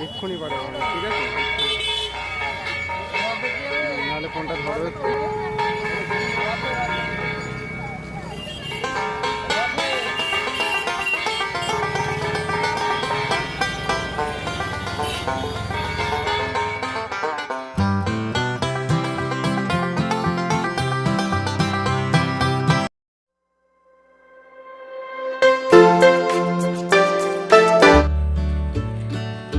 এক্ষুনি পারে, ঠিক আছে, নাহলে ফোনটা ধরো।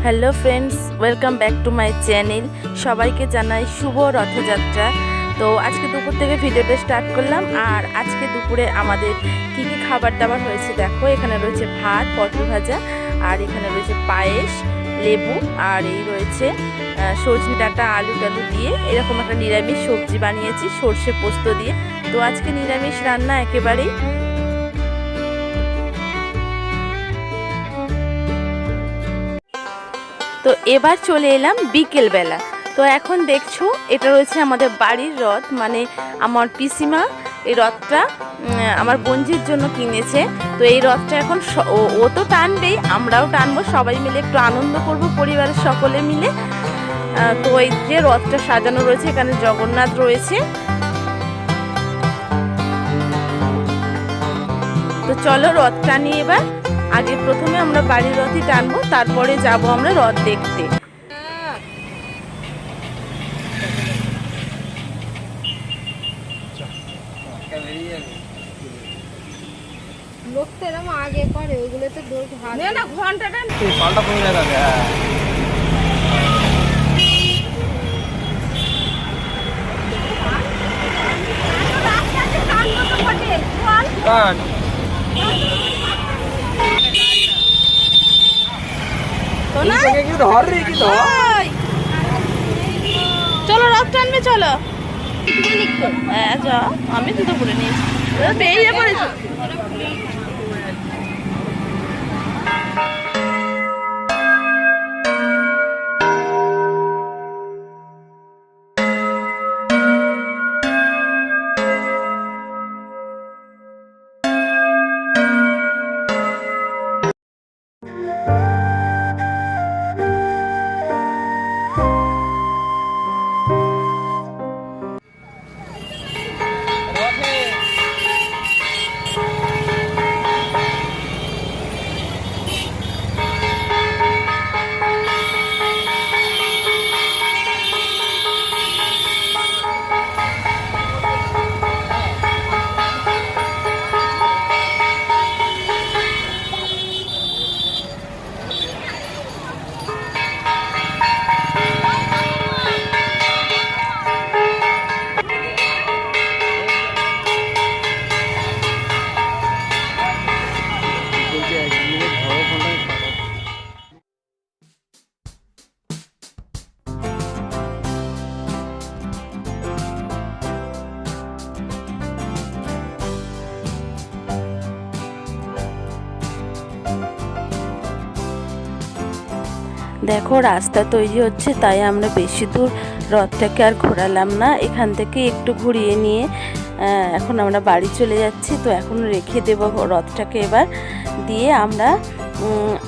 Hello friends, welcome back to my channel. সবাইকে জানাই শুভ রথযাত্রা। তো আজকে দুপুর থেকে ভিডিওটা স্টার্ট করলাম। আর আজকে দুপুরে আমাদের কী কী খাবার দাবার হয়েছে দেখো। এখানে রয়েছে ভাত, পটল ভাজা, আর এখানে রয়েছে পায়েস, লেবু, আর এই রয়েছে সজনে ডাঁটা, আলু টালু দিয়ে এরকম একটা নিরামিষ সবজি বানিয়েছি সর্ষে পোস্ত দিয়ে। তো আজকে নিরামিষ রান্না একেবারেই। তো এবার চলে এলাম বিকেলবেলা। তো এখন দেখছো এটা রয়েছে আমাদের বাড়ির রথ, মানে আমার পিসিমা এই রথটা আমার বোনজির জন্য কিনেছে। তো এই রথটা এখন ও তো টানবেই, আমরাও টানবো, সবাই মিলে একটু আনন্দ করব পরিবারের সকলে মিলে। তো এই যে রথটা সাজানো রয়েছে, এখানে জগন্নাথ রয়েছে। তো চলো রথ টানি এবার। আগে প্রথমে আমরা বাড়ির রথই টানবো, তারপরে যাব আমরা রথ দেখতে। লোক তো এরকম আগে করে, ওইগুলো তো দোষ ভালো না। ঘন্টাটা পাল্টা কমে যাবে। চলো রথ টানবে, চলো। হ্যাঁ যাও, আমি জুতো পরে নিয়েছি, বেরিয়ে পড়েছি। দেখো রাস্তা তৈরি হচ্ছে, তাই আমরা বেশি দূর রথটাকে আর ঘোরালাম না। এখান থেকে একটু ঘুরিয়ে নিয়ে এখন আমরা বাড়ি চলে যাচ্ছি। তো এখন রেখে দেবো রথটাকে এবার, দিয়ে আমরা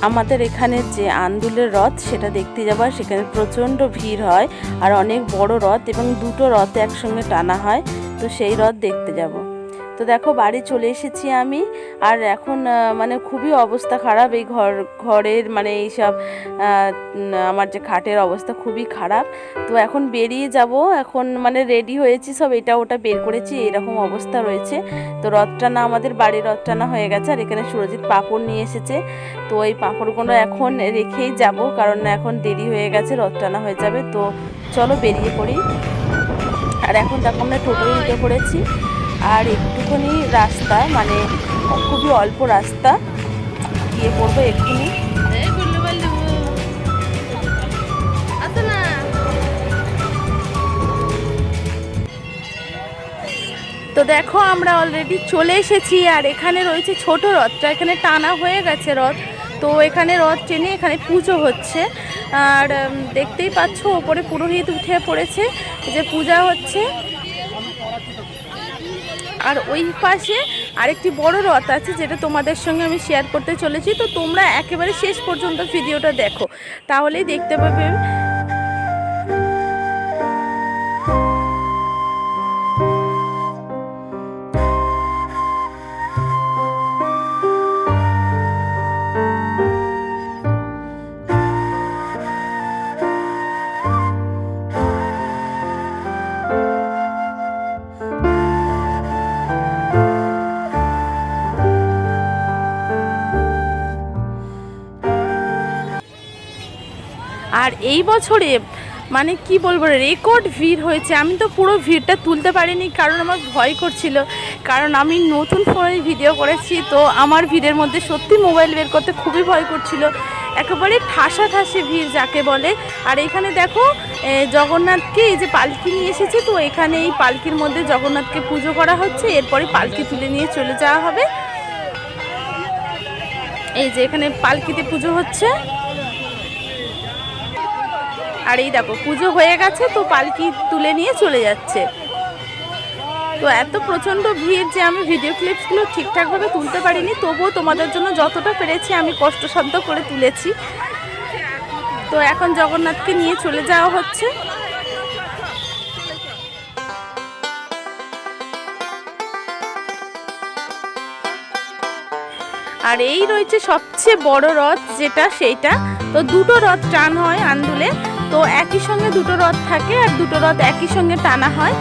আমাদের এখানে যে আন্দুলের রথ সেটা দেখতে যাবো। সেখানে প্রচণ্ড ভিড় হয়, আর অনেক বড় রথ এবং দুটো রথ একসঙ্গে টানা হয়। তো সেই রথ দেখতে যাব। তো দেখো বাড়ি চলে এসেছি আমি। আর এখন মানে খুবই অবস্থা খারাপ এই ঘরের, মানে এইসব আমার যে খাটের অবস্থা খুবই খারাপ। তো এখন বেরিয়ে যাব, এখন মানে রেডি হয়েছি সব, এটা ওটা বের করেছি, এরকম অবস্থা রয়েছে। তো রথ টানা আমাদের বাড়ির রথ টানা হয়ে গেছে। আর এখানে সুরজিৎ পাঁপড় নিয়ে এসেছে। তো এই পাঁপড়গুলো এখন রেখেই যাব, কারণ এখন দেরি হয়ে গেছে, রথ টানা হয়ে যাবে। তো চলো বেরিয়ে পড়ি। আর এখন দেখো আমরা টোটোয় উঠে পড়েছি। আর একটুখানি রাস্তা, মানে খুবই অল্প রাস্তা, গিয়ে পড়বো এক্ষুনি। তো দেখো আমরা অলরেডি চলে এসেছি। আর এখানে রয়েছে ছোট রথটা, এখানে টানা হয়ে গেছে রথ। তো এখানে রথ টেনে এখানে পুজো হচ্ছে। আর দেখতেই পাচ্ছ ওপরে পুরোহিত উঠে পড়েছে, যে পূজা হচ্ছে। আর ওই পাশে আরেকটি বড় রথ আছে যেটা তোমাদের সঙ্গে আমি শেয়ার করতে চলেছি। তো তোমরা একেবারে শেষ পর্যন্ত ভিডিওটা দেখো, তাহলেই দেখতে পাবে। আর এই বছরে মানে কি বলবো, রেকর্ড ভিড় হয়েছে। আমি তো পুরো ভিড়টা তুলতে পারিনি, কারণ আমার ভয় করছিল, কারণ আমি নতুন ফোনে ভিডিও করেছি। তো আমার ভিড়ের মধ্যে সত্যি মোবাইল বের করতে খুবই ভয় করছিল, একেবারে ঠাসাঠাসি ভিড় যাকে বলে। আর এখানে দেখো জগন্নাথকে এই যে পালকি নিয়ে এসেছে, তো এখানে এই পালকির মধ্যে জগন্নাথকে পুজো করা হচ্ছে, এরপরে পালকি তুলে নিয়ে চলে যাওয়া হবে। এই যে এখানে পালকিতে পুজো হচ্ছে। আর এই দেখো পুজো হয়ে গেছে, তো পালকি তুলে নিয়ে চলে যাচ্ছে। তো এত প্রচণ্ড ভিড় যে আমি ভিডিও ক্লিপসগুলো ঠিকঠাকভাবে তুলতে পারিনি, তবুও তোমাদের জন্য যতটা পেরেছি আমি কষ্টসাধ্য করে তুলেছি। তো এখন জগন্নাথকে নিয়ে চলে যাওয়া হচ্ছে। আর এই রয়েছে সবচেয়ে বড় রথ যেটা, সেইটা তো দুটো রথ টান হয় আন্দুলে। তো একই সঙ্গে দুটো রথ থাকে, আর দুটো রথ একই সঙ্গে টানা হয়।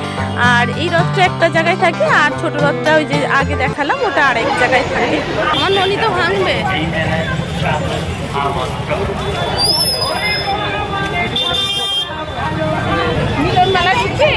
আর এই রথটা একটা জায়গায় থাকে, আর ছোট রথটা ওই যে আগে দেখালাম ওটা আরেক জায়গায় থাকে। আমার ননি তো ভাঙবে। মিলন মেলা ঢুকছে।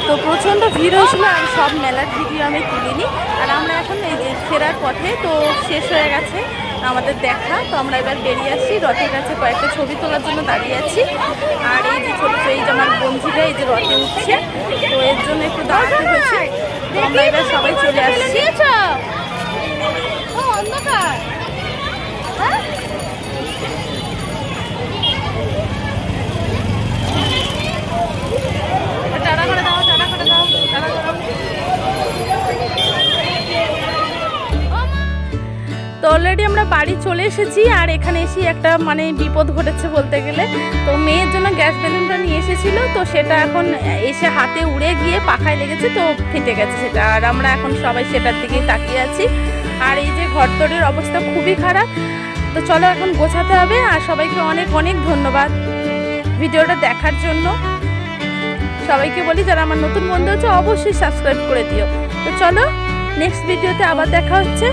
তো প্রচণ্ড ভিড় হয়েছিল, আর সব মেলার ভিডিও আমি তুলিনি। আর আমরা এখন এই যে ফেরার পথে, তো শেষ হয়ে গেছে আমাদের দেখা। তো আমরা এবার বেরিয়ে আসছি, রথের কাছে কয়েকটা ছবি তোলার জন্য দাঁড়িয়ে আছি। আর এই যে ছোটো এই যে আমার বন্ধুরা এই যে রথে উঠছে, তো এর জন্য একটু দাঁড়াতে হয়েছে। তো আমরা এবার সবাই চলে আসছি। তো অলরেডি আমরা বাড়ি চলে এসেছি। আর এখানে এসে একটা মানে বিপদ ঘটেছে বলতে গেলে। তো মেয়ের জন্য গ্যাস বেলুনটা নিয়ে এসেছিলো, তো সেটা এখন এসে হাতে উড়ে গিয়ে পাখায় লেগেছে, তো ফেটে গেছে সেটা। আর আমরা এখন সবাই সেটার দিকেই তাকিয়ে আছি। আর এই যে ঘরদোরের অবস্থা খুবই খারাপ। তো চলো এখন গোছাতে হবে। আর সবাইকে অনেক অনেক ধন্যবাদ ভিডিওটা দেখার জন্য। সবাইকে বলি যারা আমার নতুন বন্ধু হচ্ছে অবশ্যই সাবস্ক্রাইব করে দিও। তো চলো নেক্সট ভিডিওতে আবার দেখা হচ্ছে।